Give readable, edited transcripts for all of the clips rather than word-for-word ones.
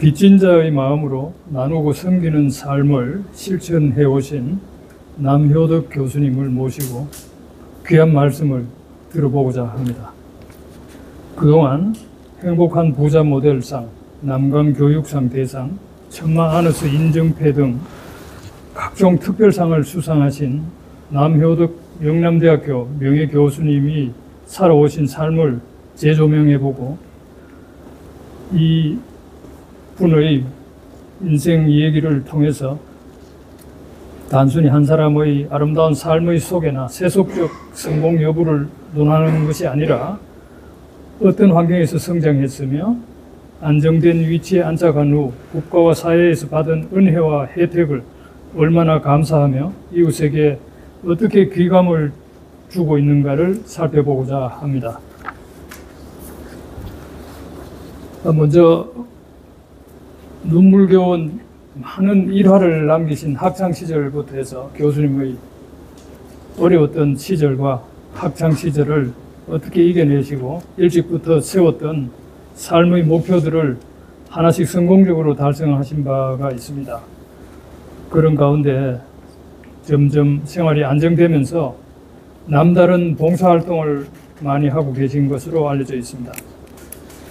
빚진 자의 마음으로 나누고 섬기는 삶을 실천해 오신 남효덕 교수님을 모시고 귀한 말씀을 들어보고자 합니다. 그동안 행복한 부자 모델상, 남강교육상 대상, 천마 아너스 인증패 등 각종 특별상을 수상하신 남효덕 영남대학교 명예교수님이 살아오신 삶을 재조명해보고 이 분의 인생 이야기를 통해서 단순히 한 사람의 아름다운 삶의 속에나 세속적 성공 여부를 논하는 것이 아니라 어떤 환경에서 성장했으며 안정된 위치에 안착한 후 국가와 사회에서 받은 은혜와 혜택을 얼마나 감사하며 이웃에게 어떻게 귀감을 주고 있는가를 살펴보고자 합니다. 먼저 눈물겨운 많은 일화를 남기신 학창시절부터 해서 교수님의 어려웠던 시절과 학창시절을 어떻게 이겨내시고 일찍부터 세웠던 삶의 목표들을 하나씩 성공적으로 달성하신 바가 있습니다. 그런 가운데 점점 생활이 안정되면서 남다른 봉사활동을 많이 하고 계신 것으로 알려져 있습니다.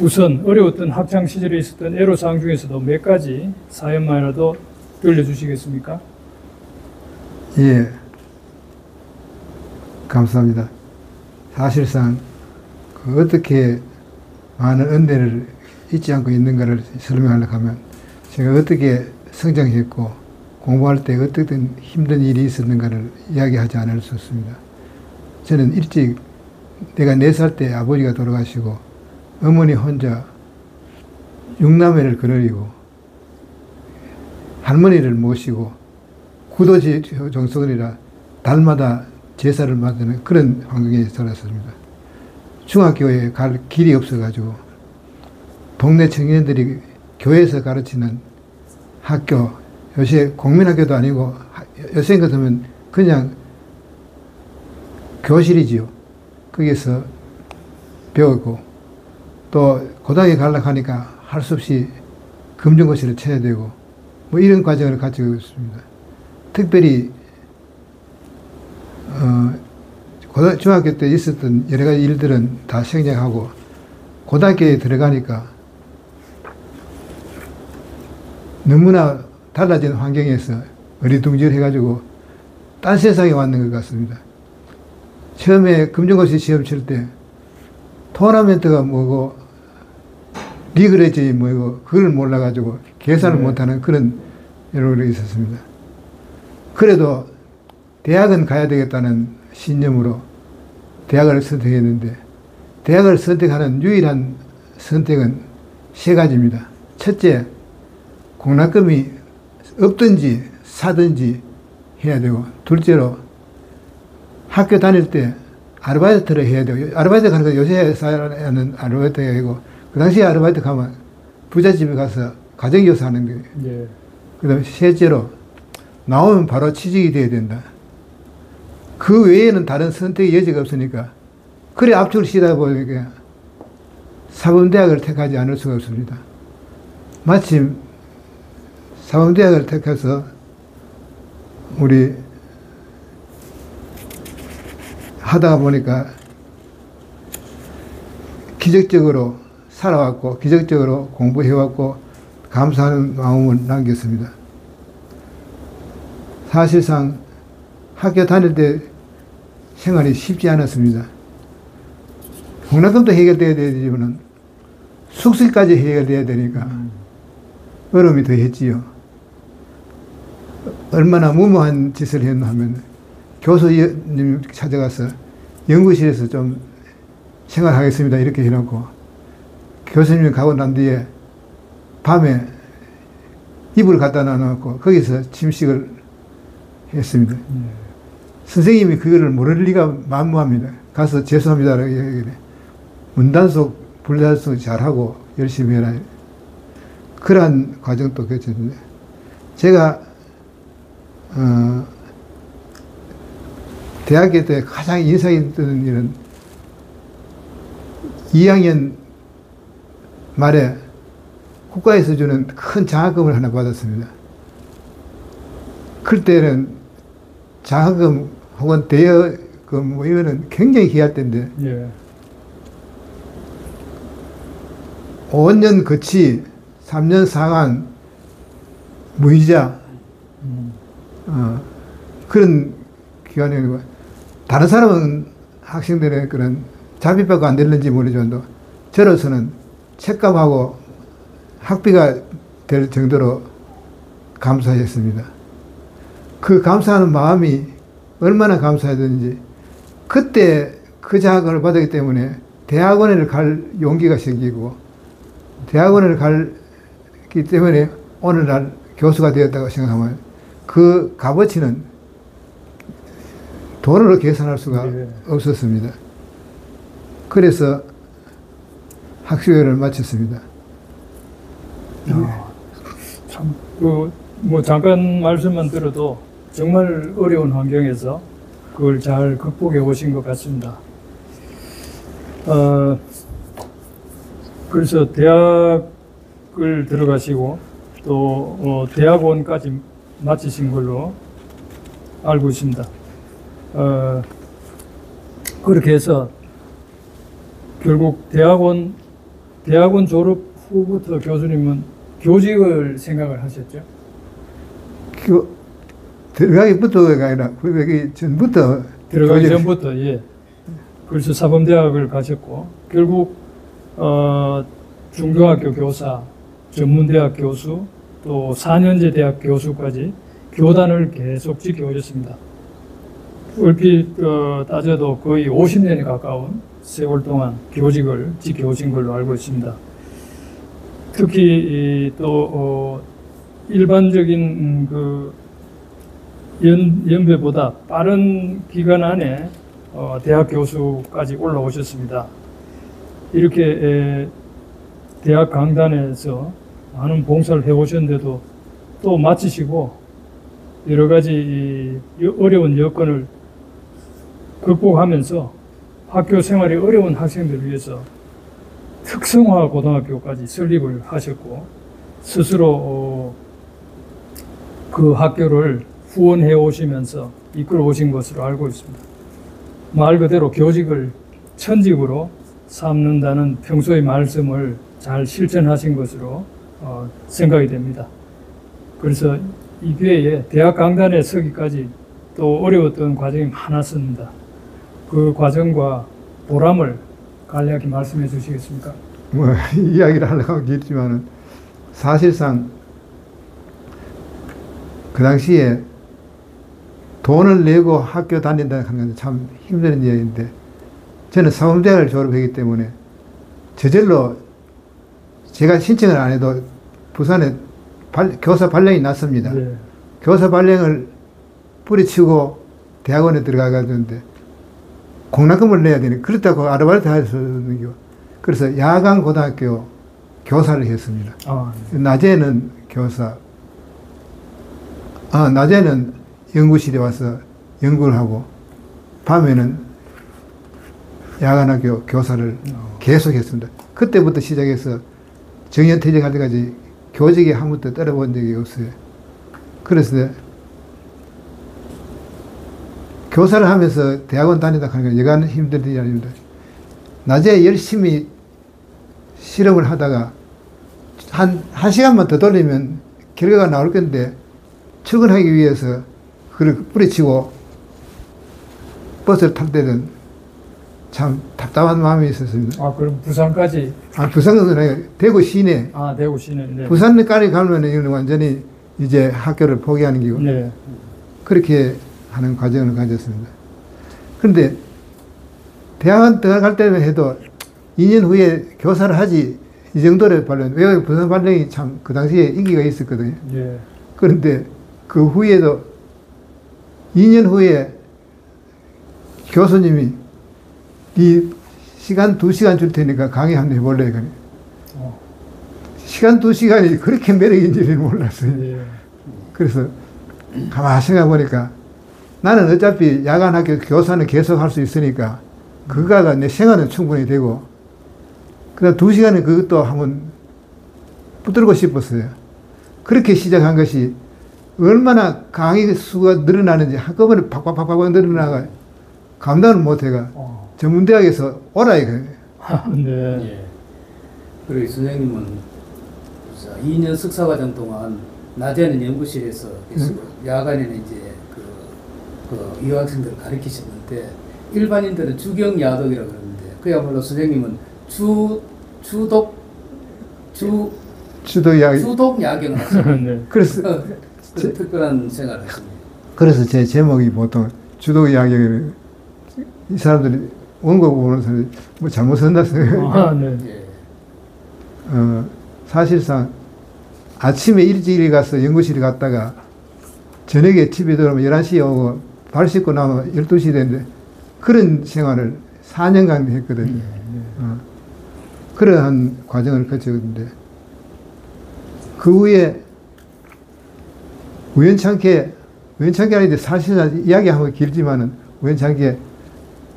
우선 어려웠던 학창시절에 있었던 애로사항 중에서도 몇 가지 사연만이라도 들려주시겠습니까? 예, 감사합니다. 사실상 어떻게 많은 은혜를 잊지 않고 있는가를 설명하려고 하면 제가 어떻게 성장했고 공부할 때 어떤 힘든 일이 있었는가를 이야기하지 않을 수 없습니다. 저는 일찍 내가 4살 때 아버지가 돌아가시고 어머니 혼자 6남매를 거느리고 할머니를 모시고 구도지 정성이라 달마다 제사를 맞는 그런 환경에 살았습니다. 중학교에 갈 길이 없어가지고 동네 청년들이 교회에서 가르치는 학교, 요새 공민학교도 아니고 요새 같으면 그냥 교실이지요. 거기서 배우고 또 고등학교 가려고 하니까 할 수 없이 금중고시를 쳐야 되고 뭐 이런 과정을 가지고 있습니다. 특별히 중학교 때 있었던 여러 가지 일들은 다 생략하고 고등학교에 들어가니까 너무나 달라진 환경에서 어리둥절해가지고 딴 세상에 왔는 것 같습니다. 처음에 금중고시 시험 칠 때 토너먼트가 뭐고 리그레지 뭐고 그걸 몰라가지고 계산을 못하는 그런 여론이 있었습니다. 그래도 대학은 가야 되겠다는 신념으로 대학을 선택했는데 대학을 선택하는 유일한 선택은 3가지입니다. 첫째, 공락금이 없든지 사든지 해야 되고, 둘째로 학교 다닐 때 아르바이트를 해야 되고, 아르바이트 가는 거 요새 사는 아르바이트가 아니고 그 당시에 아르바이트 가면 부잣집에 가서 가정교사 하는 거예요. 예. 그 다음에 셋째로 나오면 바로 취직이 돼야 된다. 그 외에는 다른 선택의 여지가 없으니까 그래 압축을 시다 보니까 사범대학을 택하지 않을 수가 없습니다. 마침 사범대학을 택해서 우리 하다가 보니까 기적적으로 살아왔고 기적적으로 공부해왔고 감사하는 마음을 남겼습니다. 사실상 학교 다닐 때 생활이 쉽지 않았습니다. 공락금도 해결돼야 되지만 숙식까지 해결돼야 되니까 어려움이 더 했지요. 얼마나 무모한 짓을 했나 하면 교수님 찾아가서 연구실에서 좀 생활하겠습니다 이렇게 해놓고 교수님이 가고 난 뒤에 밤에 이불을 갖다 놔놓고 거기서 침식을 했습니다. 선생님이 그거를 모를 리가 만무합니다. 가서 죄송합니다라고 얘기해. 문단속, 불단속 잘하고 열심히 해라. 그러한 과정도 거쳤는데 제가 대학교 때 가장 인상이 있던 일은 2학년 말에 국가에서 주는 큰 장학금을 하나 받았습니다. 클 때는 장학금 혹은 대여금 뭐 이거는 굉장히 귀할 때인데 예. 5년 거치 3년 상한 무이자 그런 기간이고 다른 사람은 학생들의 그런 자비밖에 안 되는지 모르지만 저로서는 책값하고 학비가 될 정도로 감사했습니다. 그 감사하는 마음이 얼마나 감사했는지 그때 그 장학금을 받았기 때문에 대학원을 갈 용기가 생기고 대학원을 갔기 때문에 오늘날 교수가 되었다고 생각하면 그 값어치는 돈으로 계산할 수가 없었습니다. 그래서 학교를 마쳤습니다. 참, 뭐 잠깐 말씀만 들어도 정말 어려운 환경에서 그걸 잘 극복해 오신 것 같습니다. 그래서 대학을 들어가시고 또 대학원까지 마치신 걸로 알고 있습니다. 그렇게 해서 결국 대학원 졸업 후부터 교수님은 교직을 생각을 하셨죠? 들어가기부터가 아니라 들어가기 전부터 들어가기 전부터 예. 그래서 사범대학을 가셨고 결국 중등학교 교사, 전문대학 교수, 또 4년제 대학 교수까지 교단을 계속 지켜오셨습니다. 얼핏 따져도 거의 50년에 가까운 세월 동안 교직을 지켜오신 걸로 알고 있습니다. 특히 또 일반적인 그 연배보다 빠른 기간 안에 대학 교수까지 올라오셨습니다. 이렇게 대학 강단에서 많은 봉사를 해오셨는데도 또 마치시고 여러 가지 어려운 여건을 극복하면서 학교 생활이 어려운 학생들을 위해서 특성화 고등학교까지 설립을 하셨고 스스로 그 학교를 후원해 오시면서 이끌어 오신 것으로 알고 있습니다. 말 그대로 교직을 천직으로 삼는다는 평소의 말씀을 잘 실천하신 것으로 생각이 됩니다. 그래서 이 기회에 대학 강단에 서기까지 또 어려웠던 과정이 많았습니다. 그 과정과 보람을 간략히 말씀해 주시겠습니까? 뭐 이야기를 하려고 하면 길지만은 사실상 그 당시에 돈을 내고 학교 다닌다는 건 참 힘든 일인데 저는 사범대학을 졸업했기 때문에 저절로 제가 신청을 안 해도 부산에 교사 발령이 났습니다. 네. 교사 발령을 뿌리치고 대학원에 들어가야 되는데 공납금을 내야 되니 그렇다고 아르바이트 할 수 없는 거. 그래서 야간 고등학교 교사를 했습니다. 낮에는 교사, 낮에는 연구실에 와서 연구를 하고 밤에는 야간학교 교사를 계속 했습니다. 그때부터 시작해서 정년퇴직할 때까지 교직에 한 번도 떨어본 적이 없어요. 그래서 교사를 하면서 대학원 다니다 하는 건 여간 힘든 일이 아닙니다. 낮에 열심히 실험을 하다가 한 시간만 더 돌리면 결과가 나올 건데 출근하기 위해서 그걸 뿌리치고 버스를 탈 때는 참 답답한 마음이 있었습니다. 그럼 부산까지? 부산은 아니라 대구 시내. 대구 시내. 네. 부산까지 가면 이건 완전히 이제 학교를 포기하는 기고. 네. 그렇게 하는 과정을 가졌습니다. 그런데 대학원 들어갈 때만 해도 2년 후에 교사를 하지 이 정도로 발령. 왜 부산 발령이 참 그 당시에 인기가 있었거든요. 네. 그런데 그 후에도 2년 후에 교수님이 이 시간 2시간 줄 테니까 강의 한번 해볼래. 시간 2시간이 그렇게 매력인지는 몰랐어요. 예. 그래서 가만히 생각해 보니까 나는 어차피 야간학교 교사는 계속 할 수 있으니까 그거가 내 생활은 충분히 되고 그다음 2시간은 그것도 한번 붙들고 싶었어요. 그렇게 시작한 것이 얼마나 강의 수가 늘어나는지 한꺼번에 팍팍팍팍 늘어나가 감당을 못해가 전문대학에서 오라 이거예요. 네. 예. 그리고 선생님은 2년 석사과정 동안 낮에는 연구실에서 계시고 야간에는 이제 그 유학생들을 가르치셨는데 일반인들은 주경야독이라고 그러는데 그야말로 선생님은 주도 이야기. 주독 야경을 하셨어요. 네. 그래서 그런 특별한 생활을 하십니다. 그래서 제 제목이 보통 주도 이야기. 이 사람들이 원고 보는 사람이 뭐 잘못 쓴다 생각해요. 네. 예. 사실상 아침에 일찍 가서 연구실에 갔다가 저녁에 집에 들어오면 11시에 오고 발 씻고 나면 12시 되는데 그런 생활을 4년간 했거든요. 그러한 과정을 거쳤는데 그 후에 우연찮게 아닌데 사실상 이야기하면 길지만은 우연찮게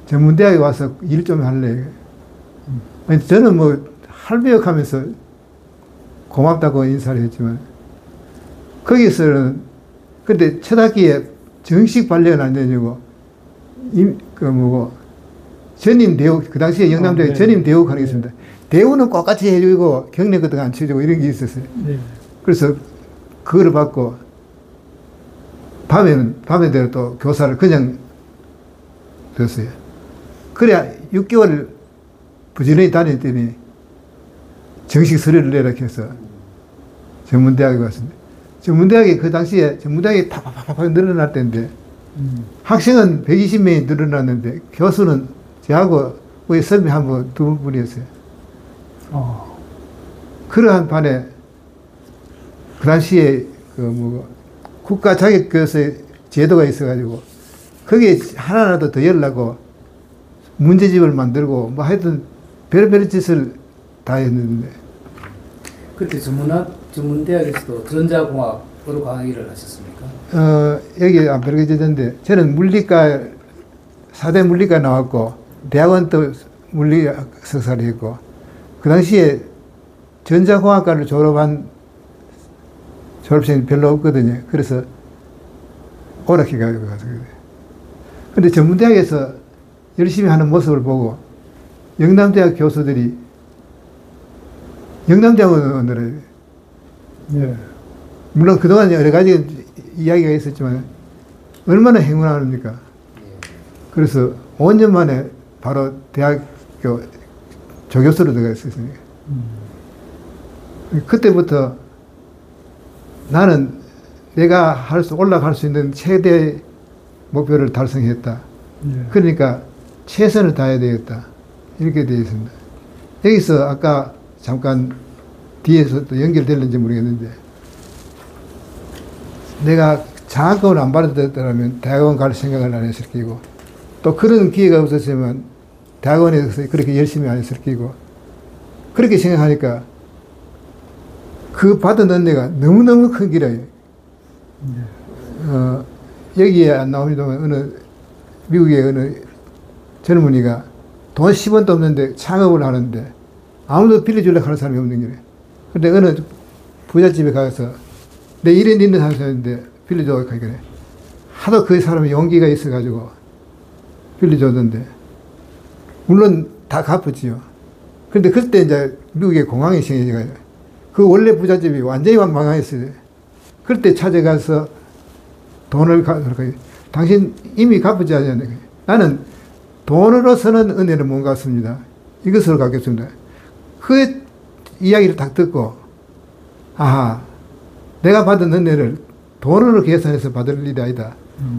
전문대학에 와서 일 좀 할래. 아니, 저는 뭐 할배역 하면서 고맙다고 인사를 했지만 거기서는 근데 첫 학기에 정식 발령은 안 되고 전임 대우 그 당시에 영남대학에 전임 대우 하는 게 있습니다. 대우는 똑같이 해주고 경례 같은 거 안 쳐주고 이런 게 있었어요. 네. 그래서 그거를 받고 밤에대로 또 교사를 그냥 뒀어요. 그래야 6개월 부지런히 다녔더니 정식 서류를 내라 해서 전문대학에 왔습니다. 전문대학이 그 당시에 전문대학이 팍팍팍팍 늘어날 때인데 학생은 120명이 늘어났는데 교수는 저하고 우리 선배 한 분, 두 분이었어요. 그러한 반에 그 당시에 국가 자격교사 제도가 있어가지고 거기에 하나라도 더 열라고 문제집을 만들고 뭐 하여튼 별의별 짓을 다 했는데 그때 전문대학에서도 전자공학으로 강의를 하셨습니까? 여기 안 별개제인데 저는 물리과 4대 물리과 나왔고 대학원 또 물리학 석사를 했고 그 당시에 전자공학과를 졸업한 졸업생이 별로 없거든요. 그래서 오락해가지고 가서 그래요. 근데 전문대학에서 열심히 하는 모습을 보고 영남대학 교수들이 영남대학은 오늘은 네. 물론 그동안 여러 가지 이야기가 있었지만 얼마나 행운합니까? 그래서 5년 만에 바로 대학교 조교수로 들어갔었으니까 그때부터 나는 내가 올라갈 수 있는 최대 목표를 달성했다. 네. 그러니까 최선을 다해야 되겠다. 이렇게 되어 있습니다. 여기서 아까 잠깐 뒤에서 또 연결될는지 모르겠는데 내가 장학금을 안 받았더라면 대학원 갈 생각을 안 했을 끼고 또 그런 기회가 없었으면 대학원에서 그렇게 열심히 안 했을 끼고 그렇게 생각하니까 그 받은 은혜가 너무너무 큰 길이에요. 여기에 안 나오면 어느 미국의 어느 젊은이가 돈 10원도 없는데 창업을 하는데 아무도 빌려주려고 하는 사람이 없는 거예요. 근데 어느 부잣집에 가서 내 이런 하는 사람인데 빌려줘 그래. 하도 그 사람이 용기가 있어가지고 빌려줬는데 물론 다 갚았지요. 그런데 그때 이제 미국의 공황이 생겨가지고 그 원래 부잣집이 완전히 망했어요. 그때 찾아가서 돈을 당신 이미 갚았지 않냐고. 나는 돈으로서는 은혜를 못 갚습니다. 이것으로 갚겠습니다. 그 이야기를 딱 듣고 아하 내가 받은 은혜를 돈으로 계산해서 받을 일이 아니다.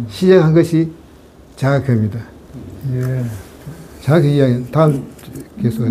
시작한 것이 장학금입니다. 예. 장학금 이야기는 다음 계속